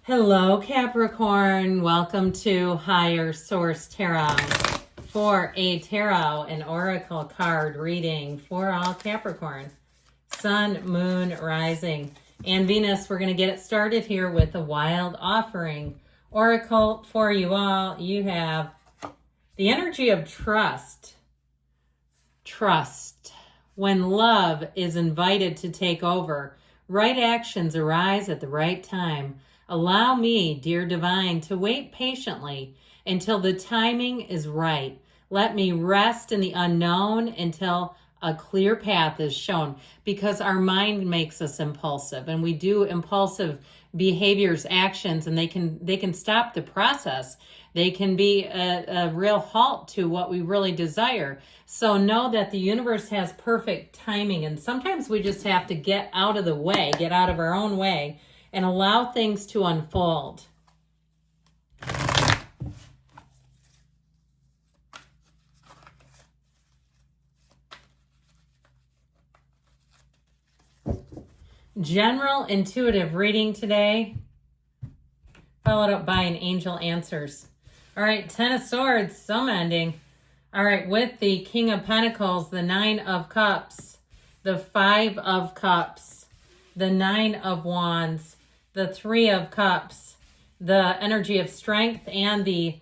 Hello, Capricorn. Welcome to Higher Source Tarot for a tarot and oracle card reading for all Capricorn. Sun, Moon, Rising, and Venus. We're going to get it started here with a wild offering. Oracle for you all. You have the energy of trust. Trust. When love is invited to take over, right actions arise at the right time. Allow me, dear divine, to wait patiently until the timing is right. Let me rest in the unknown until a clear path is shown, because our mind makes us impulsive, and we do impulsive behaviors, actions, and they can stop the process. They can be a real halt to what we really desire. So know that the universe has perfect timing, and sometimes we just have to get out of the way, get out of our own way, and allow things to unfold. General intuitive reading today, followed up by an angel answers. All right, Ten of Swords, some ending. All right, with the King of Pentacles, the Nine of Cups, the Five of Cups, the Nine of Wands, the Three of Cups, the energy of strength, and the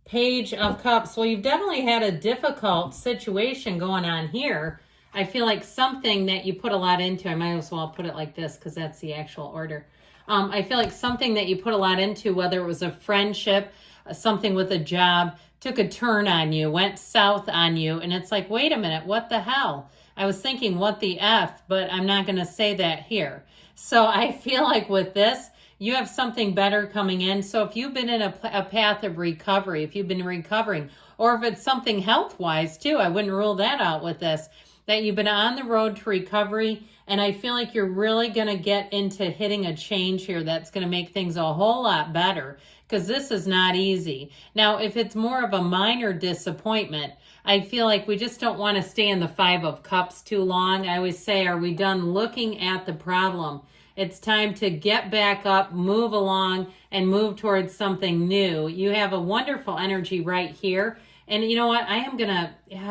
Page of Cups. Well, you've definitely had a difficult situation going on here. I feel like something that you put a lot into, I might as well put it like this because that's the actual order. I feel like something that you put a lot into, whether it was a friendship, something with a job, took a turn on you, went south on you, and it's like, wait a minute, what the hell? I was thinking, what the F, but I'm not going to say that here. So I feel like with this, you have something better coming in. So if you've been in a path of recovery, if you've been recovering, or if it's something health-wise too, I wouldn't rule that out with this, that you've been on the road to recovery, and I feel like you're really going to get into hitting a change here that's going to make things a whole lot better, because this is not easy. Now, if it's more of a minor disappointment, I feel like we just don't want to stay in the Five of Cups too long. I always say, are we done looking at the problem? It's time to get back up, move along, and move towards something new. You have a wonderful energy right here. And you know what? I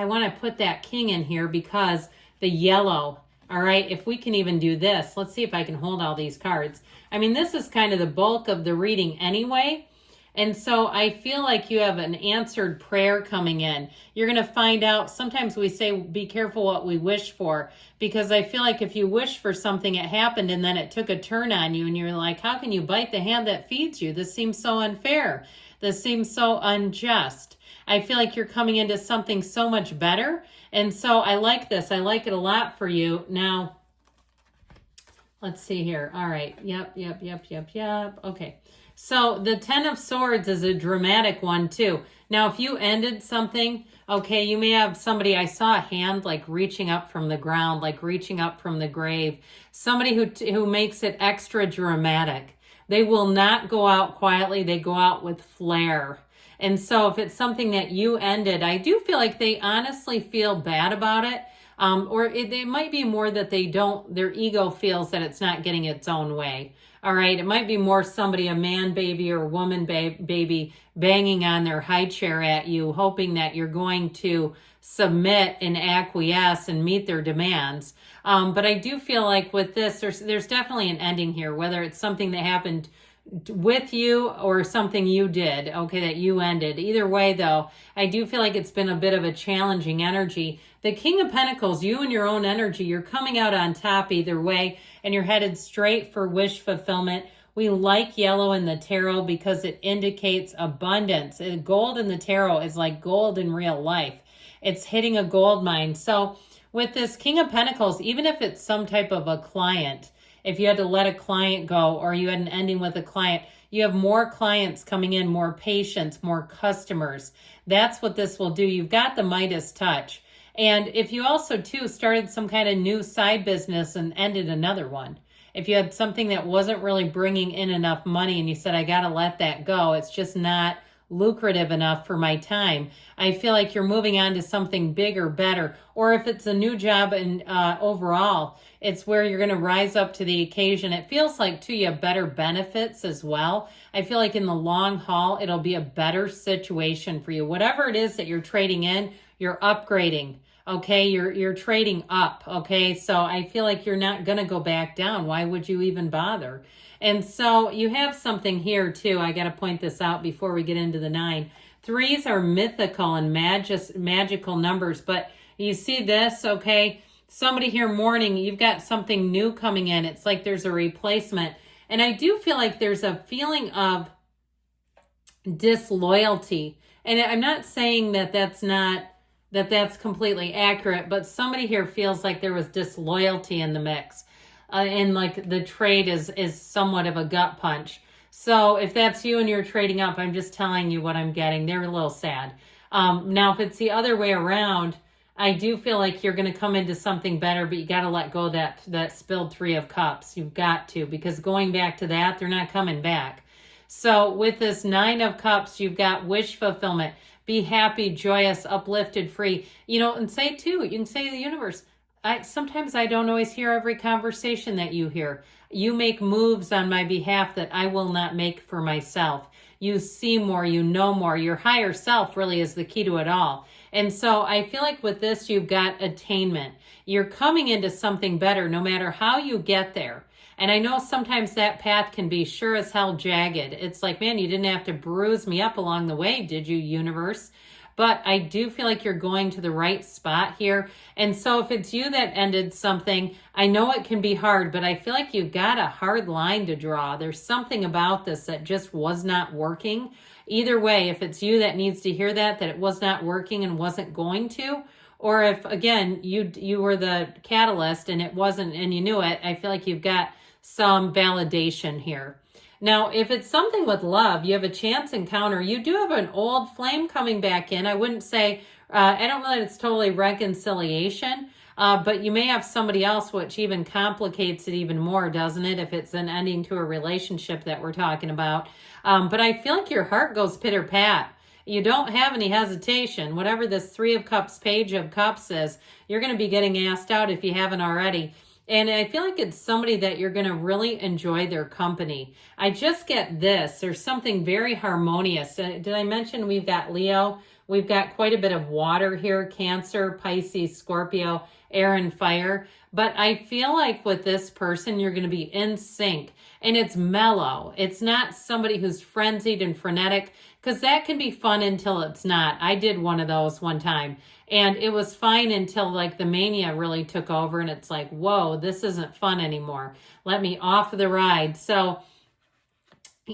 want to put that king in here because the yellow, all right? If we can even do this, let's see if I can hold all these cards. I mean, this is kind of the bulk of the reading anyway. And so I feel like you have an answered prayer coming in. You're going to find out, sometimes we say, be careful what we wish for, because I feel like if you wish for something, it happened and then it took a turn on you and you're like, how can you bite the hand that feeds you? This seems so unfair. This seems so unjust. I feel like you're coming into something so much better. And so I like this. I like it a lot for you. Now, let's see here. All right. Yep. Okay. So the Ten of Swords is a dramatic one too. Now, if you ended something, okay, you may have somebody, I saw a hand like reaching up from the ground, like reaching up from the grave. Somebody who makes it extra dramatic. They will not go out quietly. They go out with flair. And so if it's something that you ended, I do feel like they honestly feel bad about it. Or it might be more that their ego feels that it's not getting its own way. All right. It might be more somebody, a man baby or a woman baby banging on their high chair at you, hoping that you're going to submit and acquiesce and meet their demands. But I do feel like with this, there's definitely an ending here, whether it's something that happened with you or something you did, okay, that you ended. Either way, though, I do feel like it's been a bit of a challenging energy. The King of Pentacles, you and your own energy, you're coming out on top either way, and you're headed straight for wish fulfillment. We like yellow in the tarot because it indicates abundance. Gold in the tarot is like gold in real life. It's hitting a gold mine. So with this King of Pentacles, even if it's some type of a client, if you had to let a client go or you had an ending with a client, you have more clients coming in, more patients, more customers. That's what this will do. You've got the Midas touch. And if you also, too, started some kind of new side business and ended another one, if you had something that wasn't really bringing in enough money and you said, I got to let that go, it's just not lucrative enough for my time. I feel like you're moving on to something bigger, better. Or if it's a new job and overall, it's where you're going to rise up to the occasion. It feels like, too, you have better benefits as well. I feel like in the long haul, it'll be a better situation for you. Whatever it is that you're trading in, you're upgrading. Okay, you're trading up. Okay, so I feel like you're not going to go back down. Why would you even bother? And so you have something here too. I got to point this out before we get into the 9. 3s are mythical and magical numbers, but you see this, okay? Somebody here mourning, you've got something new coming in. It's like there's a replacement. And I do feel like there's a feeling of disloyalty. And I'm not saying that that's completely accurate, but somebody here feels like there was disloyalty in the mix. And like the trade is somewhat of a gut punch. So if that's you and you're trading up, I'm just telling you what I'm getting. They're a little sad. Now, if it's the other way around, I do feel like you're going to come into something better, but you got to let go of that spilled 3 of Cups. You've got to, because going back to that, they're not coming back. So with this 9 of Cups, you've got wish fulfillment. Be happy, joyous, uplifted, free. You know, and say too, you can say to the universe, sometimes I don't always hear every conversation that you hear. You make moves on my behalf that I will not make for myself. You see more, you know more. Your higher self really is the key to it all. And so I feel like with this, you've got attainment. You're coming into something better no matter how you get there. And I know sometimes that path can be sure as hell jagged. It's like, man, you didn't have to bruise me up along the way, did you, universe? But I do feel like you're going to the right spot here. And so if it's you that ended something, I know it can be hard, but I feel like you've got a hard line to draw. There's something about this that just was not working. Either way, if it's you that needs to hear that it was not working and wasn't going to, or if, again, you were the catalyst and it wasn't and you knew it, I feel like you've got some validation here. Now, if it's something with love, you have a chance encounter. You do have an old flame coming back in. I wouldn't say, I don't know that it's totally reconciliation, but you may have somebody else, which even complicates it even more, doesn't it? If it's an ending to a relationship that we're talking about. But I feel like your heart goes pitter-pat. You don't have any hesitation. Whatever this 3 of Cups, Page of Cups is, you're going to be getting asked out if you haven't already. And I feel like it's somebody that you're going to really enjoy their company. I just get this. There's something very harmonious. Did I mention we've got Leo? We've got quite a bit of water here. Cancer, Pisces, Scorpio, air and fire. But I feel like with this person, you're going to be in sync. And it's mellow. It's not somebody who's frenzied and frenetic, because that can be fun until it's not. I did one of those one time. And it was fine until like the mania really took over and it's like, whoa, this isn't fun anymore. Let me off the ride. So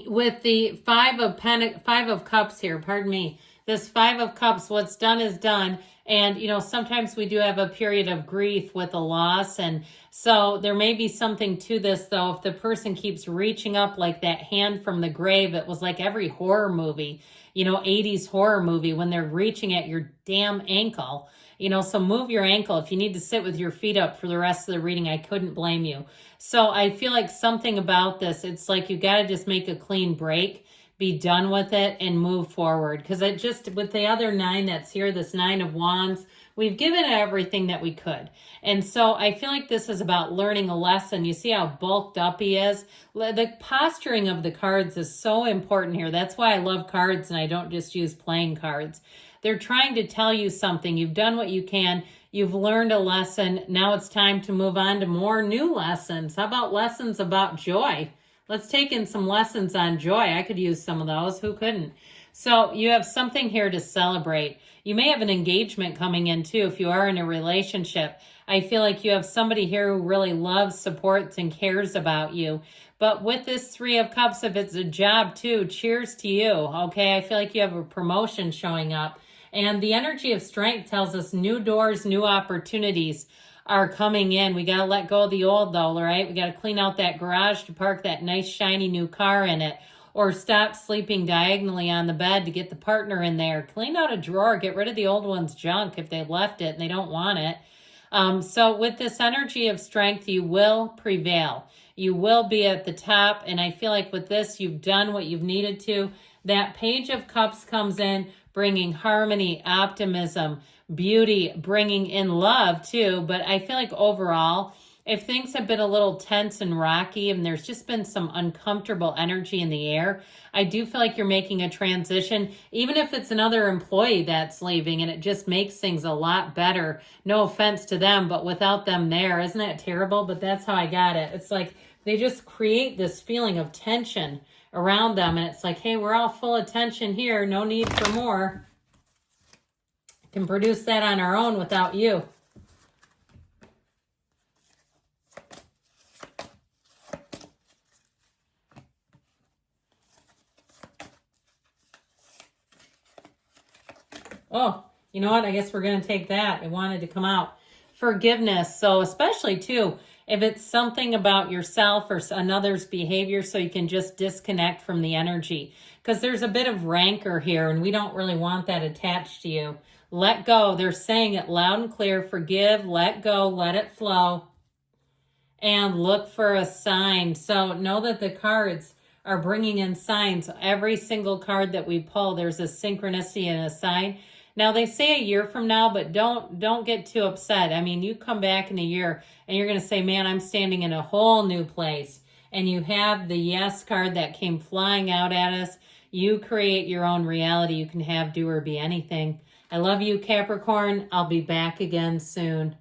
with the 5 of Cups here, pardon me, this 5 of Cups, what's done is done. And, you know, sometimes we do have a period of grief with a loss. And so there may be something to this, though. If the person keeps reaching up like that hand from the grave, it was like every horror movie, you know, 80s horror movie when they're reaching at your damn ankle. You know, so move your ankle. If you need to sit with your feet up for the rest of the reading, I couldn't blame you. So I feel like something about this, it's like you got to just make a clean break, be done with it, and move forward. Because it just, with the other 9 that's here, this 9 of Wands, we've given it everything that we could. And so I feel like this is about learning a lesson. You see how bulked up he is? The posturing of the cards is so important here. That's why I love cards and I don't just use playing cards. They're trying to tell you something. You've done what you can. You've learned a lesson. Now it's time to move on to more new lessons. How about lessons about joy? Let's take in some lessons on joy. I could use some of those. Who couldn't? So you have something here to celebrate. You may have an engagement coming in too if you are in a relationship. I feel like you have somebody here who really loves, supports, and cares about you. But with this 3 of Cups, if it's a job too, cheers to you, okay? I feel like you have a promotion showing up. And the energy of strength tells us new doors, new opportunities are coming in. We got to let go of the old though, right? We got to clean out that garage to park that nice shiny new car in it, or stop sleeping diagonally on the bed to get the partner in there. Clean out a drawer, get rid of the old one's junk if they left it and they don't want it. So with this energy of strength, you will prevail. You will be at the top. And I feel like with this, you've done what you've needed to. That Page of Cups comes in, bringing harmony, optimism, beauty, bringing in love too. But I feel like overall, if things have been a little tense and rocky and there's just been some uncomfortable energy in the air, I do feel like you're making a transition, even if it's another employee that's leaving, and it just makes things a lot better. No offense to them, but without them there, isn't that terrible? But that's how I got it. It's like they just create this feeling of tension around them, and it's like, hey, we're all full of tension here. No need for more. Can produce that on our own without you. Oh, you know what? I guess we're going to take that. It wanted to come out. Forgiveness. So especially too, if it's something about yourself or another's behavior, so you can just disconnect from the energy. Because there's a bit of rancor here, and we don't really want that attached to you. Let go. They're saying it loud and clear. Forgive, let go, let it flow. And look for a sign. So know that the cards are bringing in signs. Every single card that we pull, there's a synchronicity and a sign. Now, they say a year from now, but don't get too upset. I mean, you come back in a year and you're going to say, man, I'm standing in a whole new place. And you have the yes card that came flying out at us. You create your own reality. You can have, do, or be anything. I love you, Capricorn. I'll be back again soon.